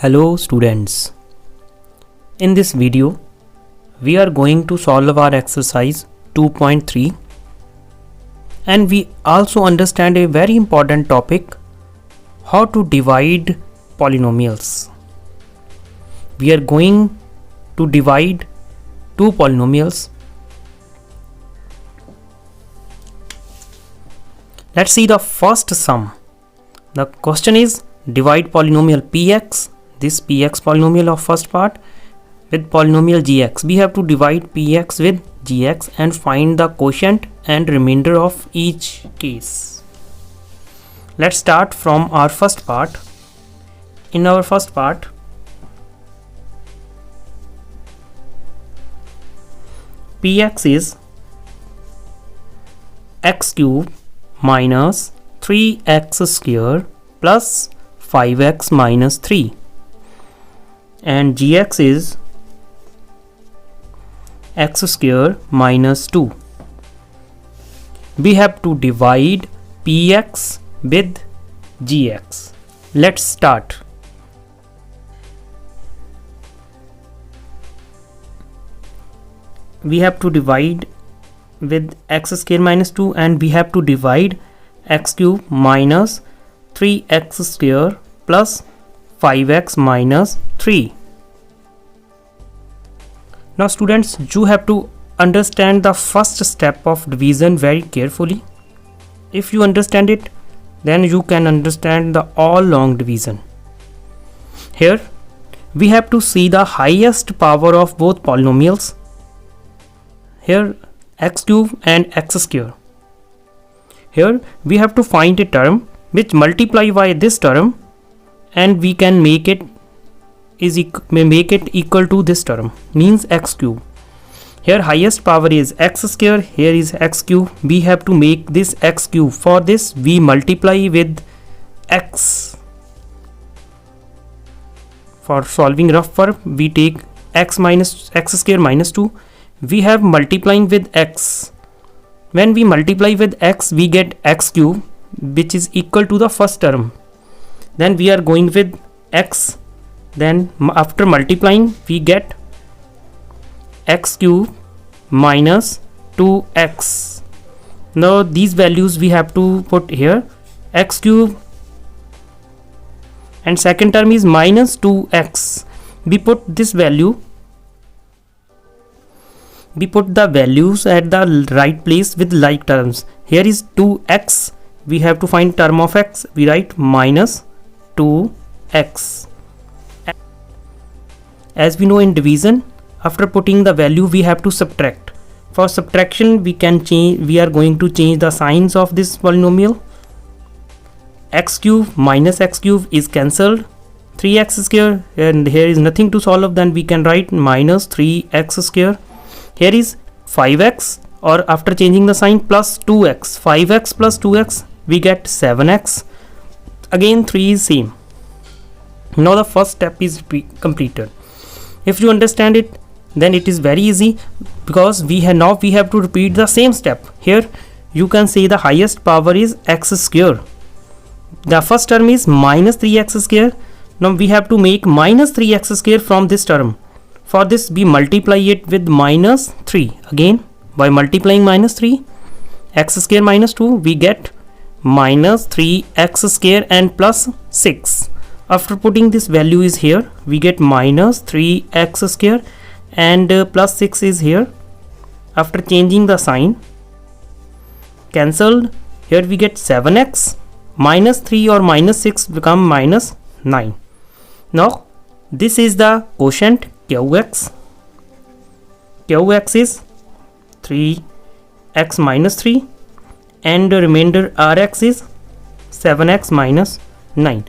Hello students, in this video we are going to solve our exercise 2.3 and we also understand a very important topic, how to divide polynomials. We are going to divide two polynomials. Let's see the first sum. The question is divide polynomial px, this px polynomial of first part, with polynomial gx. We have to divide px with gx and find the quotient and remainder of each case. Let's start from our first part. In our first part, px is x cube minus 3x square plus 5x minus 3, and gx is x square minus 2. We have to divide px with gx. Let's start. We have to divide with x square minus 2 and we have to divide x cube minus 3x square plus 5x minus 3. Now students, you have to understand the first step of division very carefully. If you understand it, then you can understand the all long division. Here we have to see the highest power of both polynomials. Here x cube and x square. Here we have to find a term which multiply by this term and we can make it equal to this term, means x cube. Here highest power is x square, here is x cube. We have to make this x cube. For this we multiply with x. For solving rough form, we take x square minus 2. We have multiplying with x. When we multiply with x, we get x cube, which is equal to the first term. Then we are going with x. Then after multiplying, we get x cube minus 2x. Now these values we have to put here. X cube and second term is minus 2x. We put this value. We put the values at the right place with like terms. Here is 2x. We have to find term of x. We write minus 2x. As we know in division, after putting the value we have to subtract. For subtraction we are going to change the signs of this polynomial. X cube minus x cube is cancelled. 3x square, and here is nothing to solve, then we can write minus 3x square. Here is 5x, or after changing the sign, plus 2x. 5x plus 2x, we get 7x. Again 3 is same. Now the first step is completed. If you understand it, then it is very easy, because we have to repeat the same step. Here you can say the highest power is x square. The first term is minus 3x square. Now we have to make minus 3x square from this term. For this we multiply it with minus 3. Again by multiplying minus 3, x square minus 2, we get minus 3x square and plus 6. After putting this value is here, we get minus 3x square and plus 6 is here. After changing the sign, cancelled. Here we get 7x. Minus 3 or minus 6 become minus 9. Now this is the quotient qx. Qx is 3x minus 3 and the remainder rx is 7x minus 9.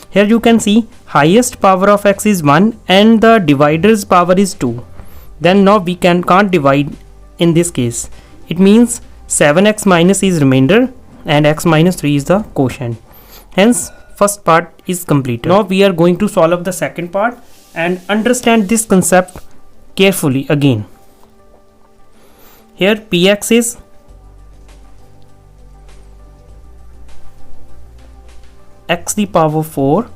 Here you can see highest power of x is 1 and the divider's power is 2. Then now we can't divide in this case. It means 7x minus is remainder and x minus 3 is the quotient. Hence first part is completed. Now we are going to solve the second part and understand this concept carefully again. Here px is x the power 4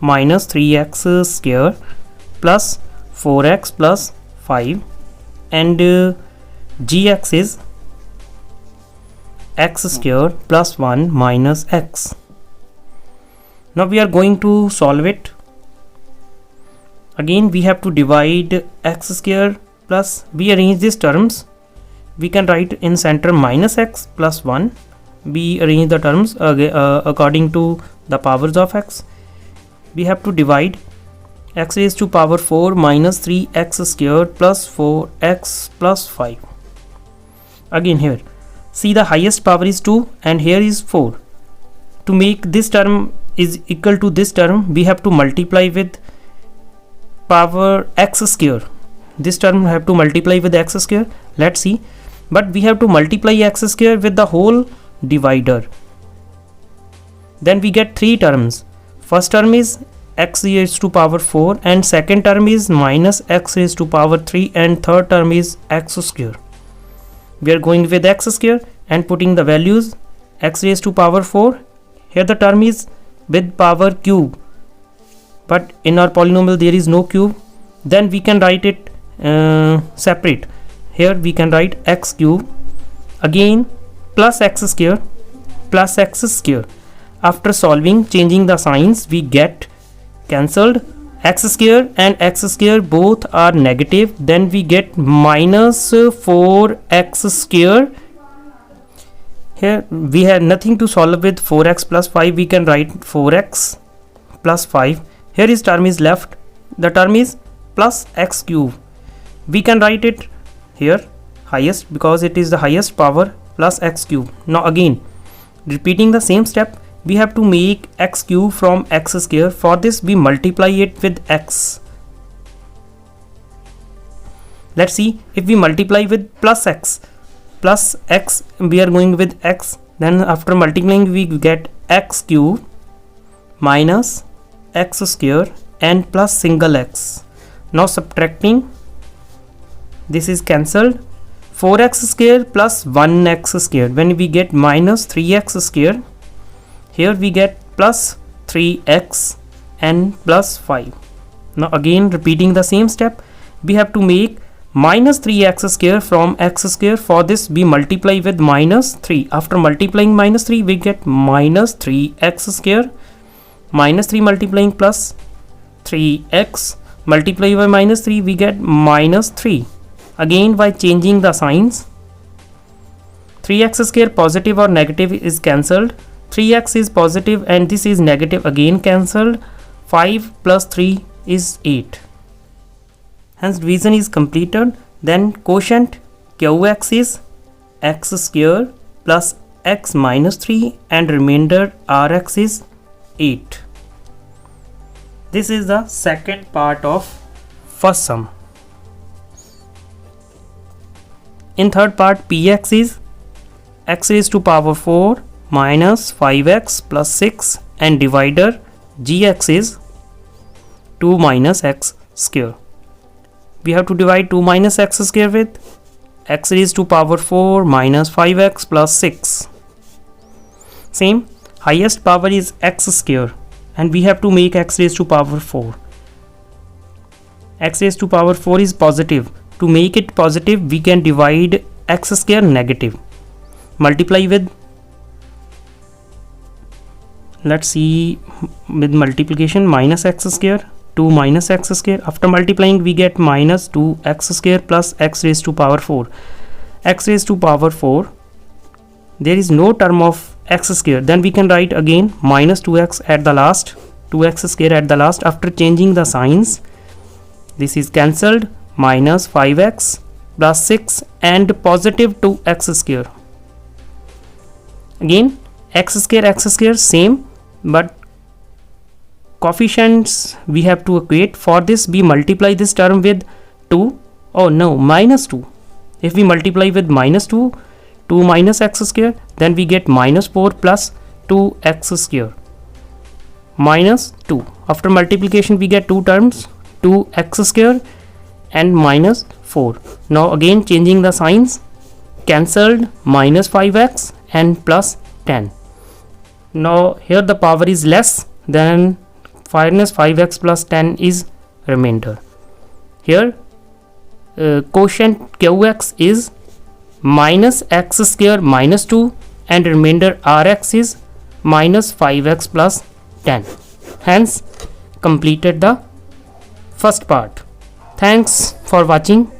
minus 3x square plus 4x plus 5, and gx is x square plus 1 minus x. Now we are going to solve it. Again we have to divide x square plus, we arrange these terms. We can write in center minus x plus 1. We arrange the terms according to the powers of x. We have to divide x raised to power 4 minus 3x squared plus 4x plus 5. Again here, see the highest power is 2 and here is 4. To make this term is equal to this term, we have to multiply with power x square. This term we have to multiply with x square. Let's see. But we have to multiply x square with the whole divider. Then we get three terms. First term is x raised to power 4, and second term is minus x raised to power 3, and third term is x square. We are going with x square and putting the values. X raised to power 4, here the term is with power cube, but in our polynomial there is no cube. Then we can write it separate. Here we can write x cube, again plus x square plus x square. After solving, changing the signs, we get cancelled. X square and x square both are negative. Then we get minus 4x square. Here we have nothing to solve with 4x plus 5. We can write 4x plus 5. Here is term is left. The term is plus x cube. We can write it here highest because it is the highest power plus x cube. Now again repeating the same step, we have to make x cube from x square. For this we multiply it with x. Let's see, if we multiply with plus x, we are going with x. Then after multiplying we get x cube minus x square and plus single x. Now subtracting, this is cancelled. 4x square plus 1x square, when we get minus 3x square. Here we get plus 3x and plus 5. Now again repeating the same step, we have to make minus 3x square from x square. For this we multiply with minus 3. After multiplying minus 3 we get minus 3x square. Minus 3 multiplying plus 3x, multiply by minus 3 we get minus 3. Again by changing the signs, 3x square positive or negative is cancelled. 3x is positive and this is negative, again cancelled. 5 plus 3 is 8. Hence division is completed. Then quotient qx is x square plus x minus 3 and remainder rx is 8. This is the second part of first sum. In third part, px is x raised to power 4 minus 5x plus 6 and divider gx is 2 minus x square. We have to divide 2 minus x square with x raised to power 4 minus 5x plus 6. Same, highest power is x square and we have to make x raised to power 4. X raised to power 4 is positive. To make it positive, we can divide x square negative. Multiply with, let's see, with multiplication minus x square, 2 minus x square. After multiplying, we get minus 2x square plus x raised to power 4. X raised to power 4, there is no term of x square. Then we can write again minus 2x at the last, 2x square at the last. After changing the signs, this is cancelled. Minus 5x plus 6 and positive 2x square. Again x square same, but coefficients we have to equate. For this we multiply this term with 2. Oh no, minus 2. If we multiply with minus 2, 2 minus x square, then we get minus 4 plus 2x square minus 2. After multiplication we get two terms, 2x square and minus 4. Now again changing the signs, cancelled, minus 5x and plus 10. Now here the power is less, then minus 5x plus 10 is remainder. Here quotient qx is minus x square minus 2 and remainder rx is minus 5x plus 10. Hence completed the first part. Thanks for watching.